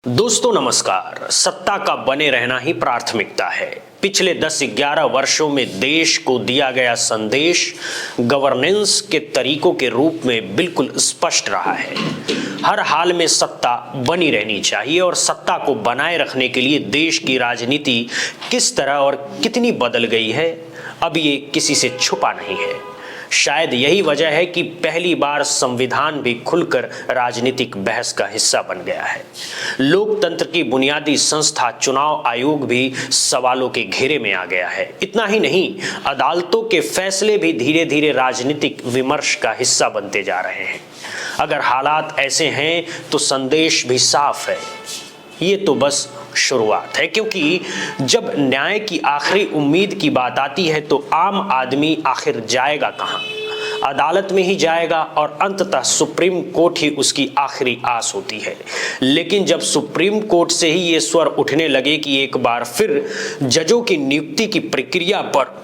दोस्तों नमस्कार। सत्ता का बने रहना ही प्राथमिकता है। पिछले 10-11 वर्षों में देश को दिया गया संदेश गवर्नेंस के तरीकों के रूप में बिल्कुल स्पष्ट रहा है। हर हाल में सत्ता बनी रहनी चाहिए और सत्ता को बनाए रखने के लिए देश की राजनीति किस तरह और कितनी बदल गई है, अब ये किसी से छुपा नहीं है। शायद यही वजह है कि पहली बार संविधान भी खुलकर राजनीतिक बहस का हिस्सा बन गया है। लोकतंत्र की बुनियादी संस्था चुनाव आयोग भी सवालों के घेरे में आ गया है। इतना ही नहीं, अदालतों के फैसले भी धीरे धीरे राजनीतिक विमर्श का हिस्सा बनते जा रहे हैं। अगर हालात ऐसे हैं तो संदेश भी साफ है, ये तो बस शुरुआत है। क्योंकि जब न्याय की आखिरी उम्मीद की बात आती है तो आम आदमी आखिर जाएगा कहां? अदालत में ही जाएगा और अंततः सुप्रीम कोर्ट ही उसकी आखिरी आस होती है। लेकिन जब सुप्रीम कोर्ट से ही ये स्वर उठने लगे कि एक बार फिर जजों की नियुक्ति की प्रक्रिया पर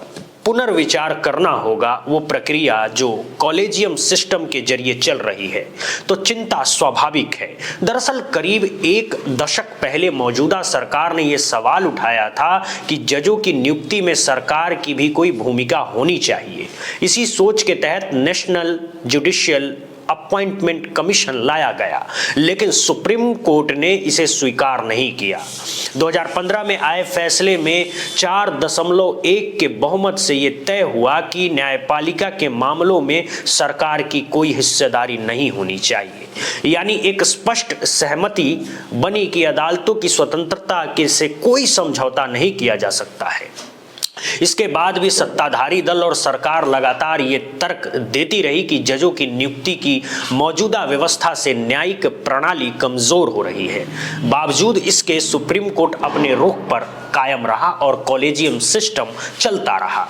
पुनर्विचार करना होगा, वो प्रक्रिया जो कॉलेजियम सिस्टम के जरिए चल रही है, तो चिंता स्वाभाविक है। दरअसल करीब एक दशक पहले मौजूदा सरकार ने यह सवाल उठाया था कि जजों की नियुक्ति में सरकार की भी कोई भूमिका होनी चाहिए। इसी सोच के तहत नेशनल जुडिशियल अपॉइंटमेंट कमीशन लाया गया, लेकिन सुप्रीम कोर्ट ने इसे स्वीकार नहीं किया। 2015 में आए फैसले में 4.1 के बहुमत से यह तय हुआ कि न्यायपालिका के मामलों में सरकार की कोई हिस्सेदारी नहीं होनी चाहिए। यानी एक स्पष्ट सहमति बनी कि अदालतों की स्वतंत्रता के से कोई समझौता नहीं किया जा सकता है। इसके बाद भी सत्ताधारी दल और सरकार लगातार ये तर्क देती रही कि जजों की नियुक्ति की मौजूदा व्यवस्था से न्यायिक प्रणाली कमजोर हो रही है। बावजूद इसके सुप्रीम कोर्ट अपने रुख पर कायम रहा और कॉलेजियम सिस्टम चलता रहा।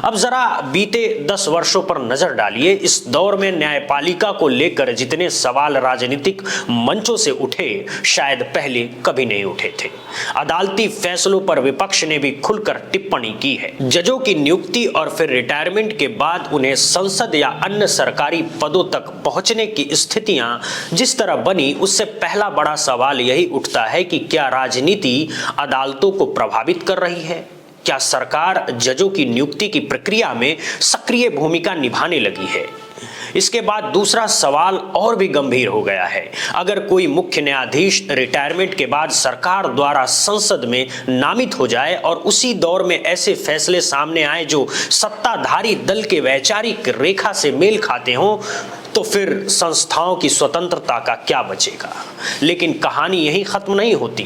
अब जरा बीते 10 वर्षों पर नजर डालिए। इस दौर में न्यायपालिका को लेकर जितने सवाल राजनीतिक मंचों से उठे, शायद पहले कभी नहीं उठे थे। अदालती फैसलों पर विपक्ष ने भी खुलकर टिप्पणी की है। जजों की नियुक्ति और फिर रिटायरमेंट के बाद उन्हें संसद या अन्य सरकारी पदों तक पहुंचने की स्थितियां जिस तरह बनी, उससे पहला बड़ा सवाल यही उठता है कि क्या राजनीति अदालतों को प्रभावित कर रही है? क्या सरकार जजों की नियुक्ति की प्रक्रिया में सक्रिय भूमिका निभाने लगी है? इसके बाद दूसरा सवाल और भी गंभीर हो गया है। अगर कोई मुख्य न्यायाधीश रिटायरमेंट के बाद सरकार द्वारा संसद में नामित हो जाए और उसी दौर में ऐसे फैसले सामने आए जो सत्ताधारी दल के वैचारिक रेखा से मेल खाते हों, तो फिर संस्थाओं की स्वतंत्रता का क्या बचेगा? लेकिन कहानी यही खत्म नहीं होती।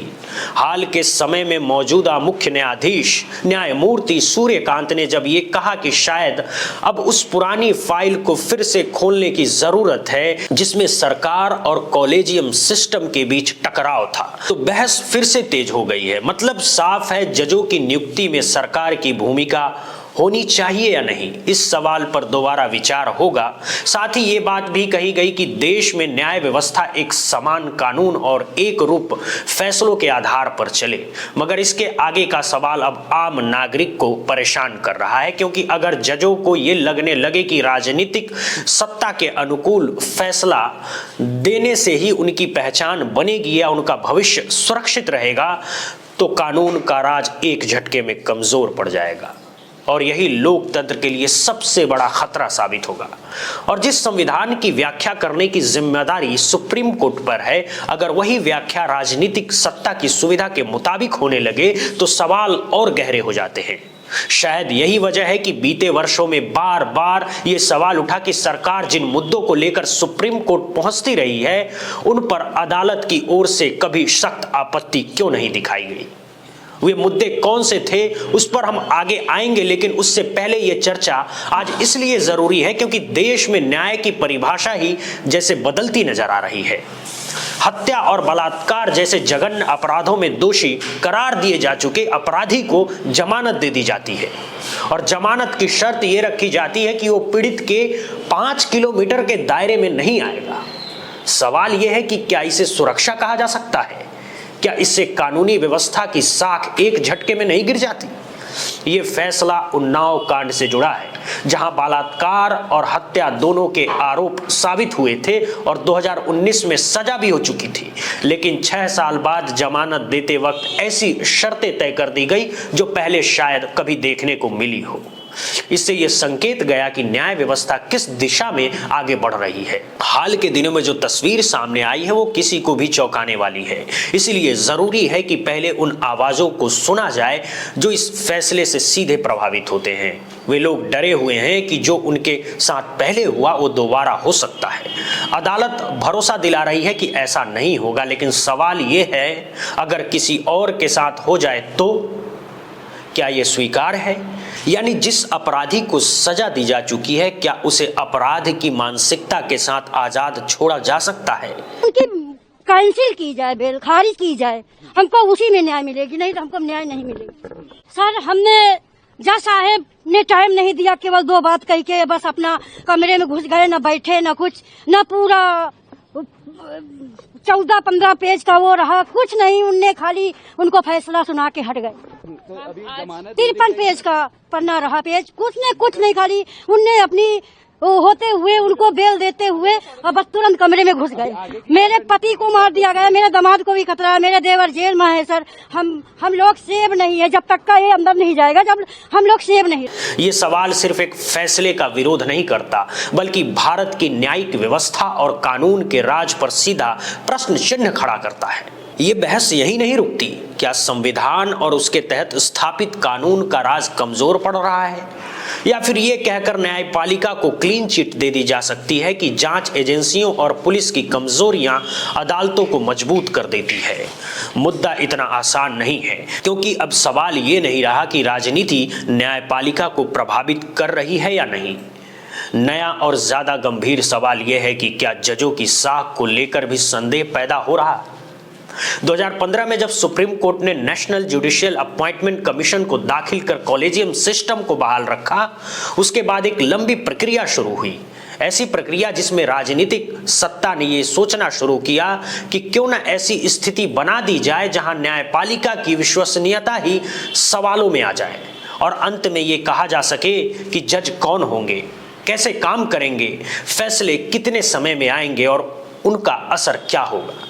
हाल के समय में मौजूदा मुख्य न्यायाधीश न्यायमूर्ति सूर्यकांत ने जब ये कहा कि शायद अब उस पुरानी फाइल को फिर से खोलने की जरूरत है जिसमें सरकार और कॉलेजियम सिस्टम के बीच टकराव था, तो बहस फिर से तेज हो गई है। मतलब साफ है, जजों की नियुक्ति में सरकार की भूमिका होनी चाहिए या नहीं, इस सवाल पर दोबारा विचार होगा। साथ ही ये बात भी कही गई कि देश में न्याय व्यवस्था एक समान कानून और एक रूप फैसलों के आधार पर चले। मगर इसके आगे का सवाल अब आम नागरिक को परेशान कर रहा है, क्योंकि अगर जजों को ये लगने लगे कि राजनीतिक सत्ता के अनुकूल फैसला देने से ही उनकी पहचान बनेगी या उनका भविष्य सुरक्षित रहेगा, तो कानून का राज एक झटके में कमजोर पड़ जाएगा और यही लोकतंत्र के लिए सबसे बड़ा खतरा साबित होगा। और जिस संविधान की व्याख्या करने की जिम्मेदारी सुप्रीम कोर्ट पर है, अगर वही व्याख्या राजनीतिक सत्ता की सुविधा के मुताबिक होने लगे तो सवाल और गहरे हो जाते हैं। शायद यही वजह है कि बीते वर्षों में बार बार ये सवाल उठा कि सरकार जिन मुद्दों को लेकर सुप्रीम कोर्ट पहुंचती रही है, उन पर अदालत की ओर से कभी सख्त आपत्ति क्यों नहीं दिखाई गई। वे मुद्दे कौन से थे, उस पर हम आगे आएंगे, लेकिन उससे पहले यह चर्चा आज इसलिए जरूरी है क्योंकि देश में न्याय की परिभाषा ही जैसे बदलती नजर आ रही है। हत्या और बलात्कार जैसे जघन्य अपराधों में दोषी करार दिए जा चुके अपराधी को जमानत दे दी जाती है और जमानत की शर्त यह रखी जाती है कि वो पीड़ित के 5 किलोमीटर के दायरे में नहीं आएगा। सवाल यह है कि क्या इसे सुरक्षा कहा जा सकता है? क्या इससे कानूनी व्यवस्था की साख एक झटके में नहीं गिर जाती? ये फैसला उन्नाव कांड से जुड़ा है, जहां बलात्कार और हत्या दोनों के आरोप साबित हुए थे और 2019 में सजा भी हो चुकी थी। लेकिन 6 साल बाद जमानत देते वक्त ऐसी शर्तें तय कर दी गई जो पहले शायद कभी देखने को मिली हो। इससे यह संकेत गया कि न्याय व्यवस्था किस दिशा में आगे बढ़ रही है। हाल के दिनों में जो तस्वीर सामने आई है वो किसी को भी चौंकाने वाली है। इसलिए जरूरी है कि पहले उन आवाजों को सुना जाए जो इस फैसले से सीधे प्रभावित होते हैं। वे लोग डरे हुए हैं कि जो उनके साथ पहले हुआ वो दोबारा हो सकता है। अदालत भरोसा दिला रही है कि ऐसा नहीं होगा, लेकिन सवाल ये है, अगर किसी और के साथ हो जाए तो क्या ये स्वीकार है? यानी जिस अपराधी को सजा दी जा चुकी है, क्या उसे अपराध की मानसिकता के साथ आजाद छोड़ा जा सकता है? उनकी कैंसिल की जाए, बेल खारिज की जाए, हमको उसी में न्याय मिलेगी, नहीं तो हमको न्याय नहीं मिलेगी। सर, हमने जज साहब ने टाइम नहीं दिया, केवल 2 बात कह के बस अपना कमरे में घुस गए, न बैठे न कुछ, न पूरा 14-15 पेज का वो रहा, कुछ नहीं, उनने खाली उनको फैसला सुना के हट गए। 53 पेज का पन्ना रहा पेज, कुछ नहीं, खाली उनने अपनी होते हुए उनको बेल देते हुए और बस तुरंत कमरे में घुस गए। मेरे पति को मार दिया गया, मेरे दामाद को भी खतरा है, मेरे देवर जेल में है। सर, हम लोग सेव नहीं है जब तक का ये अंदर नहीं जाएगा, जब हम लोग सेव नहीं। ये सवाल सिर्फ एक फैसले का विरोध नहीं करता, बल्कि भारत की न्यायिक व्यवस्था और कानून के राज पर सीधा प्रश्न चिन्ह खड़ा करता है। ये बहस यही नहीं रुकती। क्या संविधान और उसके तहत स्थापित कानून का राज कमजोर पड़ रहा है, या फिर ये कहकर न्यायपालिका को क्लीन चिट दे दी जा सकती है कि जांच एजेंसियों और पुलिस की कमजोरियां अदालतों को मजबूत कर देती है? मुद्दा इतना आसान नहीं है, क्योंकि अब सवाल ये नहीं रहा कि राजनीति न्यायपालिका को प्रभावित कर रही है या नहीं। नया और ज्यादा गंभीर सवाल यह है कि क्या जजों की साख को लेकर भी संदेह पैदा हो रहा है? 2015 में जब सुप्रीम कोर्ट ने नेशनल जुडिशियल अपॉइंटमेंट कमीशन को दाखिल कर कॉलेजियम सिस्टम को बहाल रखा, उसके बाद एक लंबी प्रक्रिया शुरू हुई। ऐसी प्रक्रिया जिसमें राजनीतिक सत्ता ने ये सोचना शुरू किया कि क्यों न ऐसी स्थिति बना दी जाए जहां न्यायपालिका की विश्वसनीयता ही सवालों में आ जाए और अंत में ये कहा जा सके कि जज कौन होंगे, कैसे काम करेंगे, फैसले कितने समय में आएंगे और उनका असर क्या होगा।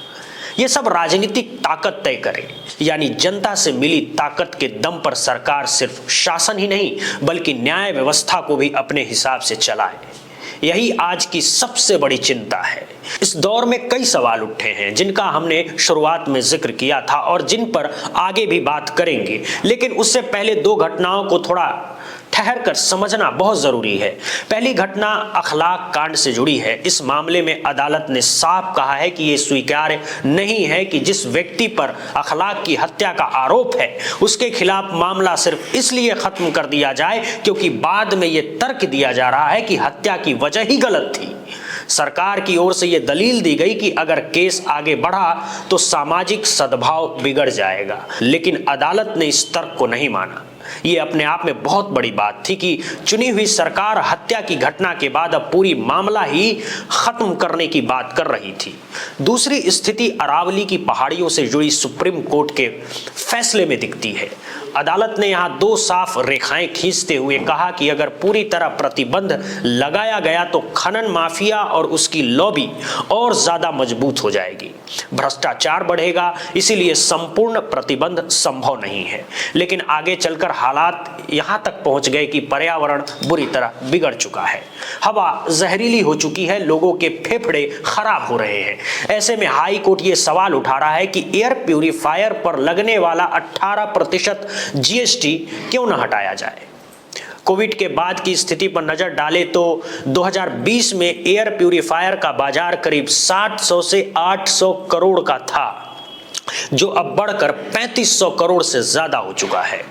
ये सब राजनीतिक ताकत तय करे, यानी जनता से मिली ताकत के दम पर सरकार सिर्फ शासन ही नहीं बल्कि न्याय व्यवस्था को भी अपने हिसाब से चलाए। यही आज की सबसे बड़ी चिंता है। इस दौर में कई सवाल उठे हैं जिनका हमने शुरुआत में जिक्र किया था और जिन पर आगे भी बात करेंगे, लेकिन उससे पहले 2 घटनाओं को थोड़ा ठहर कर समझना बहुत जरूरी है। पहली घटना अखलाक कांड से जुड़ी है। इस मामले में अदालत ने साफ कहा है कि यह स्वीकार्य नहीं है कि जिस व्यक्ति पर अखलाक की हत्या का आरोप है उसके खिलाफ मामला सिर्फ इसलिए खत्म कर दिया जाए क्योंकि बाद में यह तर्क दिया जा रहा है कि हत्या की वजह ही गलत थी। सरकार की ओर से यह दलील दी गई कि अगर केस आगे बढ़ा तो सामाजिक सद्भाव बिगड़ जाएगा, लेकिन अदालत ने इस तर्क को नहीं माना। ये अपने आप में बहुत बड़ी बात थी कि चुनी हुई सरकार हत्या की घटना के बाद अब पूरी मामला ही खत्म करने की बात कर रही थी। दूसरी स्थिति अरावली की पहाड़ियों से जुड़ी सुप्रीम कोर्ट के फैसले में दिखती है। अदालत ने यहाँ 2 साफ रेखाएं खींचते हुए कहा कि अगर पूरी तरह प्रतिबंध लगाया गया तो खनन माफिया और उसकी लॉबी और ज्यादा मजबूत हो जाएगी, भ्रष्टाचार बढ़ेगा, इसीलिए संपूर्ण प्रतिबंध संभव नहीं है। लेकिन आगे चलकर हालात यहाँ तक पहुँच गए कि पर्यावरण बुरी तरह बिगड़ चुका है, हवा जहरीली हो चुकी है, लोगों के फेफड़े खराब हो रहे हैं। ऐसे में हाई कोर्ट ये सवाल उठा रहा है कि एयर प्यूरिफायर पर लगने वाला 18% जीएसटी क्यों न हटाया जाए। कोविड के बाद की स्थिति पर नजर डालें तो 2020 में एयर प्यूरिफायर का बाजार करीब 700 से 800 करोड़ का था, जो अब बढ़कर 3500 करोड़ से ज्यादा हो चुका है।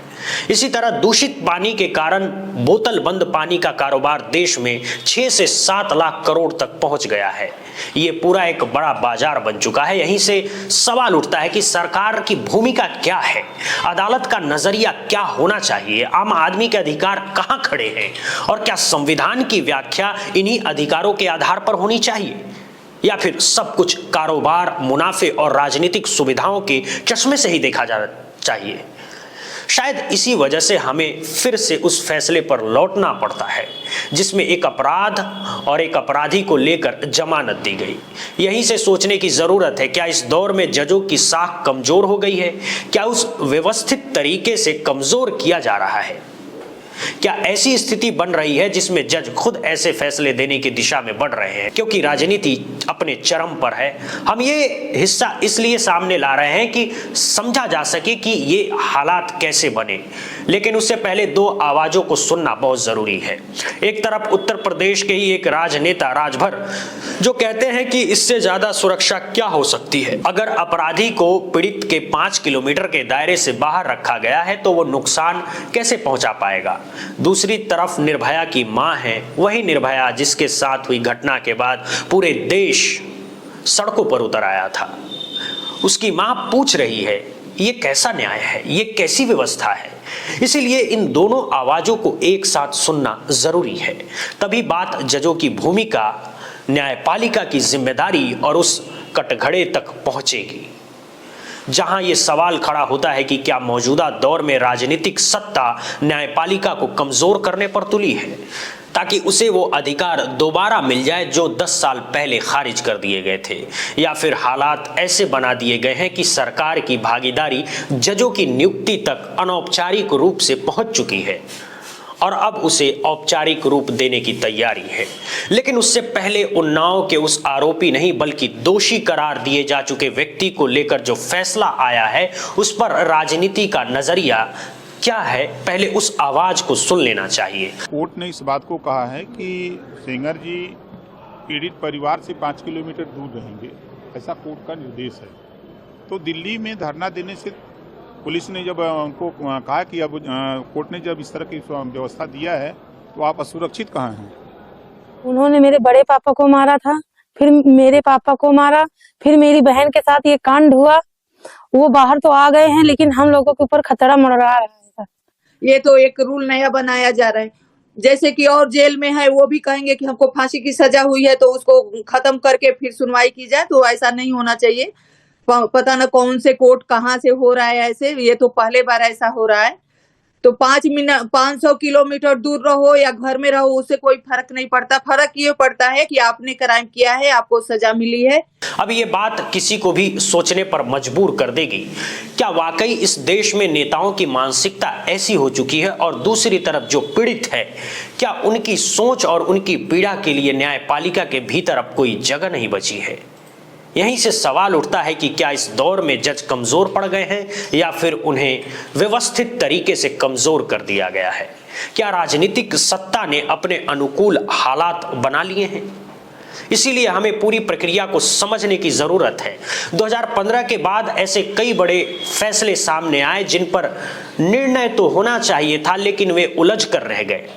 इसी तरह दूषित पानी के कारण बोतल बंद पानी का कारोबार देश में 6 से 7 लाख करोड़ तक पहुंच गया है। ये पूरा एक बड़ा बाजार बन चुका है। यहीं से सवाल उठता है कि सरकार की भूमिका क्या है, अदालत का नजरिया क्या होना चाहिए, आम आदमी के अधिकार कहां खड़े हैं और क्या संविधान की व्याख्या इन्हीं अधिकारों के आधार पर होनी चाहिए, या फिर सब कुछ कारोबार, मुनाफे और राजनीतिक सुविधाओं के चश्मे से ही देखा जाना चाहिए। शायद इसी वजह से हमें फिर से उस फैसले पर लौटना पड़ता है जिसमें एक अपराध और एक अपराधी को लेकर जमानत दी गई। यहीं से सोचने की जरूरत है, क्या इस दौर में जजों की साख कमजोर हो गई है? क्या उस व्यवस्थित तरीके से कमजोर किया जा रहा है? क्या ऐसी स्थिति बन रही है जिसमें जज खुद ऐसे फैसले देने की दिशा में बढ़ रहे हैं क्योंकि राजनीति अपने चरम पर है? हम ये हिस्सा इसलिए सामने ला रहे हैं कि समझा जा सके कि ये हालात कैसे बने, लेकिन उससे पहले दो आवाजों को सुनना बहुत जरूरी है। एक तरफ उत्तर प्रदेश के ही एक राजनेता राजभर जो कहते हैं कि इससे ज्यादा सुरक्षा क्या हो सकती है। अगर अपराधी को पीड़ित के 5 किलोमीटर के दायरे से बाहर रखा गया है तो वो नुकसान कैसे पहुंचा पाएगा। दूसरी तरफ निर्भया की मां है, वही निर्भया जिसके साथ हुई घटना के बाद पूरे देश सड़कों पर उतर आया था। उसकी मां पूछ रही है, ये कैसा न्याय है, ये कैसी व्यवस्था है? इसीलिए इन दोनों आवाजों को एक साथ सुनना जरूरी है, तभी बात जजों की भूमिका, न्यायपालिका की जिम्मेदारी और उस कटघरे तक पहुंचेगी जहां यह सवाल खड़ा होता है कि क्या मौजूदा दौर में राजनीतिक सत्ता न्यायपालिका को कमजोर करने पर तुली है ताकि उसे वो अधिकार दोबारा मिल जाए जो 10 साल पहले खारिज कर दिए गए थे, या फिर हालात ऐसे बना दिए गए हैं कि सरकार की भागीदारी जजों की नियुक्ति तक अनौपचारिक रूप से पहुंच चुकी है और अब उसे औपचारिक रूप देने की तैयारी है। लेकिन उससे पहले उन्नाव के उस आरोपी नहीं बल्कि दोषी करार दिए जा चुके व्यक्ति को लेकर जो फैसला आया है उस पर राजनीति का नजरिया क्या है, पहले उस आवाज को सुन लेना चाहिए। कोर्ट ने इस बात को कहा है कि सेंगर जी पीड़ित परिवार से 5 किलोमीटर दूर रहेंगे, ऐसा कोर्ट का निर्देश है। तो दिल्ली में धरना देने से पुलिस ने जब उनको कहा कि अब कोर्ट ने जब इस तरह की व्यवस्था दिया है तो आप असुरक्षित कहाँ हैं? उन्होंने मेरे बड़े पापा को मारा था, फिर मेरे पापा को मारा, फिर मेरी बहन के साथ ये कांड हुआ। वो बाहर तो आ गए हैं लेकिन हम लोगों के ऊपर खतरा मंडरा रहा है। ये तो एक रूल नया बनाया जा रहा है, जैसे कि और जेल में है वो भी कहेंगे कि हमको फांसी की सजा हुई है तो उसको खत्म करके फिर सुनवाई की जाए। तो ऐसा नहीं होना चाहिए। पता न कौन से कोर्ट कहाँ से हो रहा है ऐसे, ये तो पहले बार ऐसा हो रहा है। तो 500 किलोमीटर दूर रहो या घर में रहो उससे कोई फर्क नहीं पड़ता। फर्क ये पड़ता है कि आपने क्राइम किया है, आपको सजा मिली है। अब ये बात किसी को भी सोचने पर मजबूर कर देगी, क्या वाकई इस देश में नेताओं की मानसिकता ऐसी हो चुकी है और दूसरी तरफ जो पीड़ित है क्या उनकी सोच और उनकी पीड़ा के लिए न्यायपालिका के भीतर अब कोई जगह नहीं बची है? यहीं से सवाल उठता है कि क्या इस दौर में जज कमजोर पड़ गए हैं या फिर उन्हें व्यवस्थित तरीके से कमजोर कर दिया गया है? क्या राजनीतिक सत्ता ने अपने अनुकूल हालात बना लिए हैं? इसीलिए हमें पूरी प्रक्रिया को समझने की जरूरत है। 2015 के बाद ऐसे कई बड़े फैसले सामने आए जिन पर निर्णय तो होना चाहिए था लेकिन वे उलझ कर रह गए।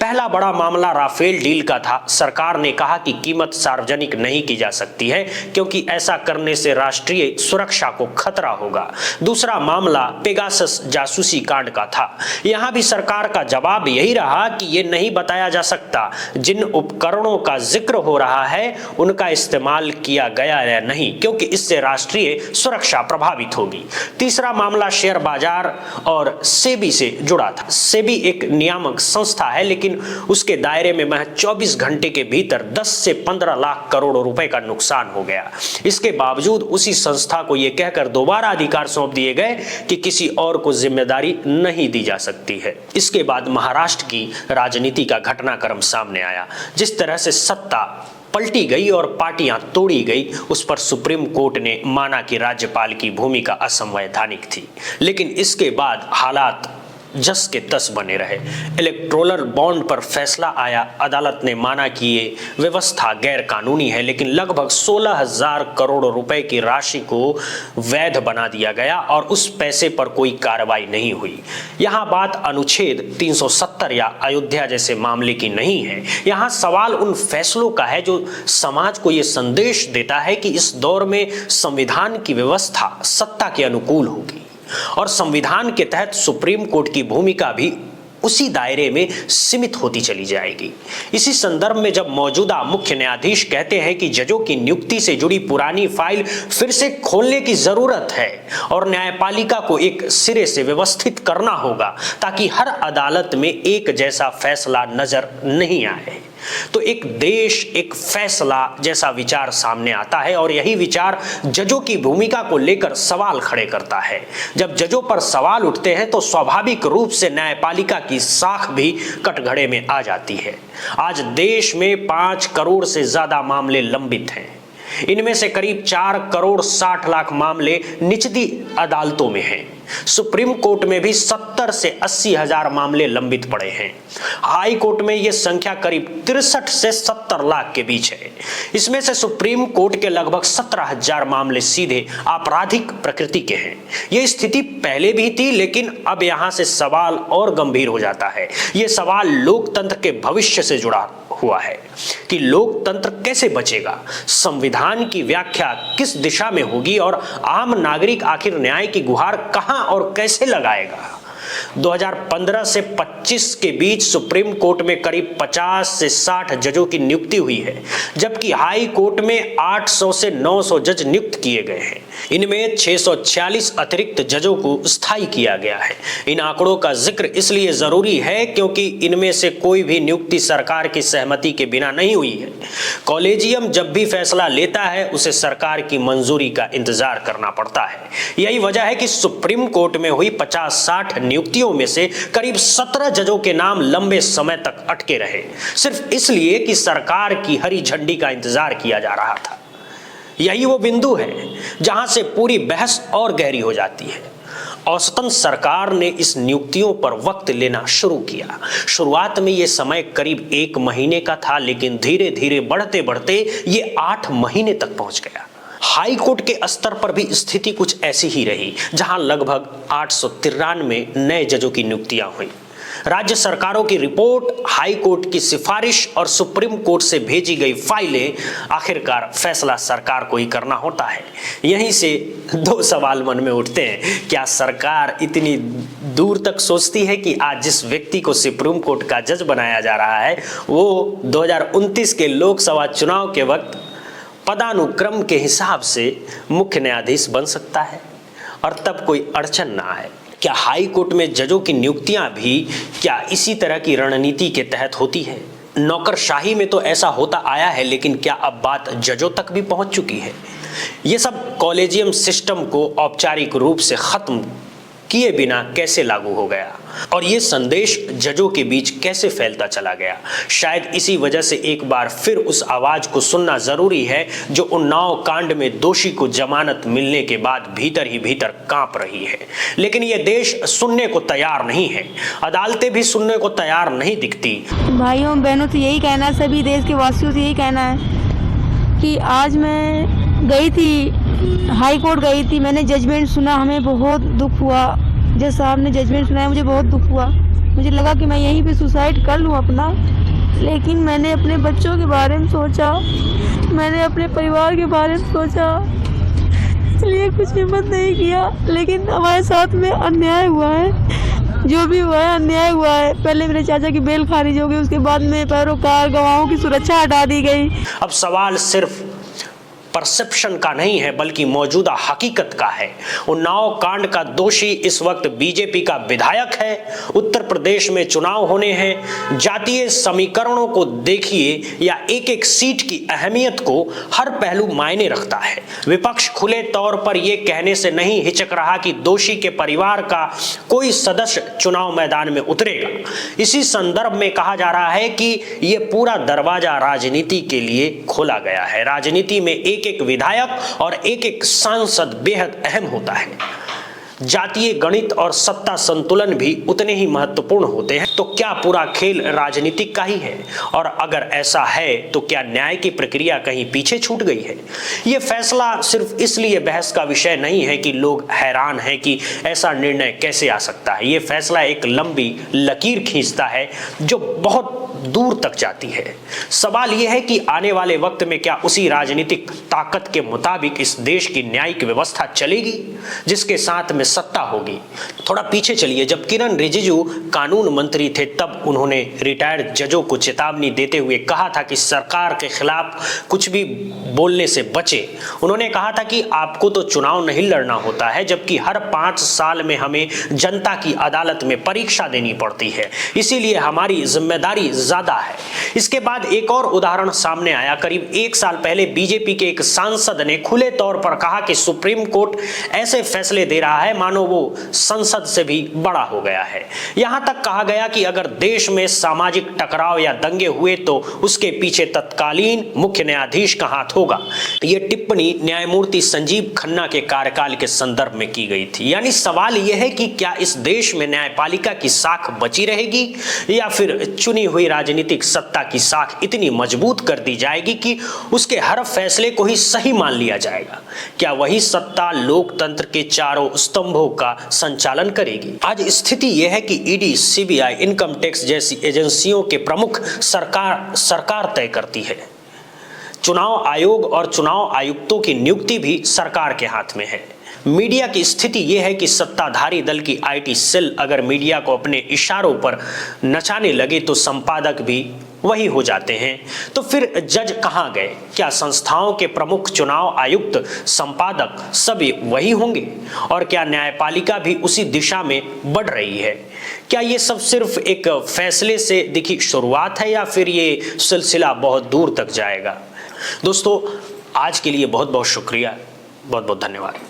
पहला बड़ा मामला राफेल डील का था। सरकार ने कहा कि कीमत सार्वजनिक नहीं की जा सकती है क्योंकि ऐसा करने से राष्ट्रीय सुरक्षा को खतरा होगा। दूसरा मामला पेगासस जासूसी कांड का था। यहां भी सरकार का जवाब यही रहा कि यह नहीं बताया जा सकता जिन उपकरणों का जिक्र हो रहा है उनका इस्तेमाल किया गया या नहीं, क्योंकि इससे राष्ट्रीय सुरक्षा प्रभावित होगी। तीसरा मामला शेयर बाजार और सेबी से जुड़ा था। सेबी एक नियामक संस्था है लेकिन उसके दायरे में महज 24 घंटे के भीतर 10 से 15 लाख करोड़ रुपए का नुकसान हो गया। इसके बावजूद उसी संस्था को यह कहकर दोबारा अधिकार सौंप दिए गए कि किसी और को जिम्मेदारी नहीं दी जा सकती है। इसके बाद महाराष्ट्र की राजनीति का घटनाक्रम सामने आया। जिस तरह से सत्ता पलटी गई और पार्टियां तोड़ी गई उस पर सुप्रीम कोर्ट ने माना कि राज्यपाल की भूमिका असंवैधानिक थी, लेकिन इसके बाद हालात जस के तस बने रहे। इलेक्टोरल बॉन्ड पर फैसला आया। अदालत ने माना कि ये व्यवस्था गैर कानूनी है, लेकिन लगभग 16,000 करोड़ रुपए की राशि को वैध बना दिया गया और उस पैसे पर कोई कार्रवाई नहीं हुई। यहाँ बात अनुच्छेद 370 या अयोध्या जैसे मामले की नहीं है। यहाँ सवाल उन फैसलों का है जो समाज को ये संदेश देता है कि इस दौर में संविधान की व्यवस्था सत्ता के अनुकूल होगी और संविधान के तहत सुप्रीम कोर्ट की भूमिका भी उसी दायरे में सीमित होती चली जाएगी। इसी संदर्भ में जब मौजूदा मुख्य न्यायाधीश कहते हैं कि जजों की नियुक्ति से जुड़ी पुरानी फाइल फिर से खोलने की जरूरत है और न्यायपालिका को एक सिरे से व्यवस्थित करना होगा ताकि हर अदालत में एक जैसा फैसला नजर नहीं आए, तो एक देश एक फैसला जैसा विचार सामने आता है और यही विचार जजों की भूमिका को लेकर सवाल खड़े करता है। जब जजों पर सवाल उठते हैं तो स्वाभाविक रूप से न्यायपालिका की साख भी कटघरे में आ जाती है। आज देश में 5 करोड़ से ज्यादा मामले लंबित हैं। इनमें से करीब 4 करोड़ 60 लाख मामले निचली अदालतों में हैं। सुप्रीम कोर्ट में भी 70 से 80 हजार मामले लंबित पड़े हैं। हाई कोर्ट में यह संख्या करीब 63 से 70 लाख के बीच है। इसमें से सुप्रीम कोर्ट के लगभग 17,000 मामले सीधे आपराधिक प्रकृति के हैं। यह स्थिति पहले भी थी, लेकिन अब यहां से सवाल और गंभीर हो जाता है। यह सवाल लोकतंत्र के भविष्य से जुड़ा हुआ है कि लोकतंत्र कैसे बचेगा, संविधान की व्याख्या किस दिशा में होगी और आम नागरिक आखिर न्याय की गुहार कहां और कैसे लगाएगा। 2015 से 25 के बीच सुप्रीम कोर्ट में करीब 50 से 60 जजों की नियुक्ति हुई है, जबकि हाई कोर्ट में 800 से 900 जज नियुक्त किए गए हैं। इनमें 646 अतिरिक्त जजों को स्थायी किया गया है। इन आंकड़ों का जिक्र इसलिए जरूरी है क्योंकि इनमें से कोई भी नियुक्ति सरकार की सहमति के बिना नहीं हुई है। कॉलेजियम जब भी फैसला लेता है उसे सरकार की मंजूरी का इंतजार करना पड़ता है। यही वजह है कि सुप्रीम कोर्ट में हुई 50-60 नियुक्तियों में से करीब 17 जजों के नाम लंबे समय तक अटके रहे, सिर्फ इसलिए कि सरकार की हरी झंडी का इंतजार किया जा रहा था। यही वो बिंदु है जहां से पूरी बहस और गहरी हो जाती है। औसतन सरकार ने इस नियुक्तियों पर वक्त लेना शुरू किया। शुरुआत में यह समय करीब 1 महीने का था, लेकिन धीरे धीरे बढ़ते बढ़ते ये 8 महीने तक पहुंच गया। हाई कोर्ट के स्तर पर भी स्थिति कुछ ऐसी ही रही, जहां लगभग 893 नए जजों की नियुक्तियां हुई। राज्य सरकारों की रिपोर्ट, हाई कोर्ट की सिफारिश और सुप्रीम कोर्ट से भेजी गई फाइलें, आखिरकार फैसला सरकार को ही करना होता है। यहीं से 2 सवाल मन में उठते हैं। क्या सरकार इतनी दूर तक सोचती है कि आज जिस व्यक्ति को सुप्रीम कोर्ट का जज बनाया जा रहा है वो 2029 के लोकसभा चुनाव के वक्त पदानुक्रम के हिसाब से मुख्य न्यायाधीश बन सकता है और तब कोई अड़चन ना आए? क्या हाई कोर्ट में जजों की नियुक्तियां भी क्या इसी तरह की रणनीति के तहत होती है? नौकरशाही में तो ऐसा होता आया है, लेकिन क्या अब बात जजों तक भी पहुंच चुकी है? ये सब कॉलेजियम सिस्टम को औपचारिक रूप से खत्म किए बिना कैसे लागू हो गया और ये संदेश जजों के बीच कैसे फैलता चला गया? शायद इसी वजह से एक बार फिर उस आवाज को सुनना जरूरी है जो उन्नाव कांड में दोषी को जमानत मिलने के बाद भीतर ही भीतर कांप रही है। लेकिन ये देश सुनने को तैयार नहीं है, अदालतें भी सुनने को तैयार नहीं दिखती। भाइयों बहनों से यही कहना है, सभी देश के वासियों से यही कहना है कि आज मैं गई थी, हाई कोर्ट गई थी, मैंने जजमेंट सुना, हमें बहुत दुख हुआ। जज साहब ने जजमेंट सुनाया, मुझे बहुत दुख हुआ। मुझे लगा कि मैं यहीं पे सुसाइड कर लूँ अपना, लेकिन मैंने अपने बच्चों के बारे में सोचा, मैंने अपने परिवार के बारे में सोचा, इसलिए कुछ हिम्मत नहीं किया। लेकिन हमारे साथ में अन्याय हुआ है, जो भी हुआ है अन्याय हुआ है। पहले मेरे चाचा की बेल खारिज हो गई, उसके बाद में पैरोकार गवाहों की सुरक्षा हटा दी गई। अब सवाल सिर्फ परसेप्शन का नहीं है बल्कि मौजूदा हकीकत का है। उन्नाव कांड का दोषी इस वक्त बीजेपी का विधायक है। उत्तर प्रदेश में चुनाव होने हैं। जातीय समीकरणों को देखिए या एक एक सीट की अहमियत को हर पहलू मायने रखता है। विपक्ष खुले तौर पर यह कहने से नहीं हिचक रहा कि दोषी के परिवार का कोई सदस्य चुनाव मैदान में उतरेगा। इसी संदर्भ में कहा जा रहा है कि यह पूरा दरवाजा राजनीति के लिए खोला गया है। राजनीति में एक विधायक और एक सांसद बेहद अहम होता है। जातीय गणित और सत्ता संतुलन भी उतने ही महत्वपूर्ण होते हैं। तो क्या पूरा खेल राजनीतिक का ही है? और अगर ऐसा है तो क्या न्याय की प्रक्रिया कहीं पीछे छूट गई है? यह फैसला सिर्फ इसलिए बहस का विषय नहीं है कि लोग हैरान हैं कि ऐसा निर्णय कैसे आ सकता है। यह फैसला एक लंबी लकीर खींचता है जो बहुत दूर तक जाती है। सवाल यह है कि आने वाले वक्त में क्या उसी राजनीतिक ताकत के मुताबिक इस देश की न्यायिक व्यवस्था चलेगी जिसके साथ में सत्ता होगी। थोड़ा पीछे चलिए, जब किरण रिजिजू कानून मंत्री थे तब उन्होंने रिटायर्ड जजों को चेतावनी देते हुए कहा था कि सरकार के खिलाफ कुछ भी बोलने से बचे। उन्होंने कहा था कि आपको तो चुनाव नहीं लड़ना होता है, जबकि हर 5 साल में हमें जनता की अदालत में परीक्षा देनी पड़ती है, इसीलिए हमारी जिम्मेदारी ज्यादा है। इसके बाद एक और उदाहरण सामने आया। करीब 1 साल पहले बीजेपी के एक सांसद ने खुले तौर पर कहा कि सुप्रीम कोर्ट ऐसे फैसले दे रहा है मानो वो संसद से भी बड़ा हो गया है। यहां तक कहा गया कि अगर देश में सामाजिक टकराव या दंगे हुए तो उसके पीछे तत्कालीन मुख्य न्यायाधीश का हाथ होगा। यह टिप्पणी न्यायमूर्ति संजीव खन्ना के कार्यकाल के संदर्भ में की गई थी। यानी सवाल यह है कि क्या इस देश में न्यायपालिका की साख बची रहेगी या फिर चुनी हुई राजनीतिक सत्ता की साख इतनी मजबूत कर दी जाएगी कि उसके हर फैसले को ही सही मान लिया जाएगा। क्या वही सत्ता लोकतंत्र के चारों स्तंभों का संचालन करेगी? आज स्थिति यह है कि ईडी, सीबीआई, इनकम टैक्स जैसी एजेंसियों के प्रमुख सरकार तय करती है। चुनाव आयोग और चुनाव आयुक्तों की नियुक्ति भी सरकार के हाथ में है। मीडिया की स्थिति यह है कि सत्ताधारी दल की आईटी सेल अगर मीडिया को अपने इशारों पर नचाने लगे तो संपादक भी वही हो जाते हैं। तो फिर जज कहां गए? क्या संस्थाओं के प्रमुख, चुनाव आयुक्त, संपादक सभी वही होंगे? और क्या न्यायपालिका भी उसी दिशा में बढ़ रही है? क्या ये सब सिर्फ एक फैसले से दिखी शुरुआत है या फिर ये सिलसिला बहुत दूर तक जाएगा? दोस्तों, आज के लिए बहुत बहुत शुक्रिया, बहुत बहुत धन्यवाद।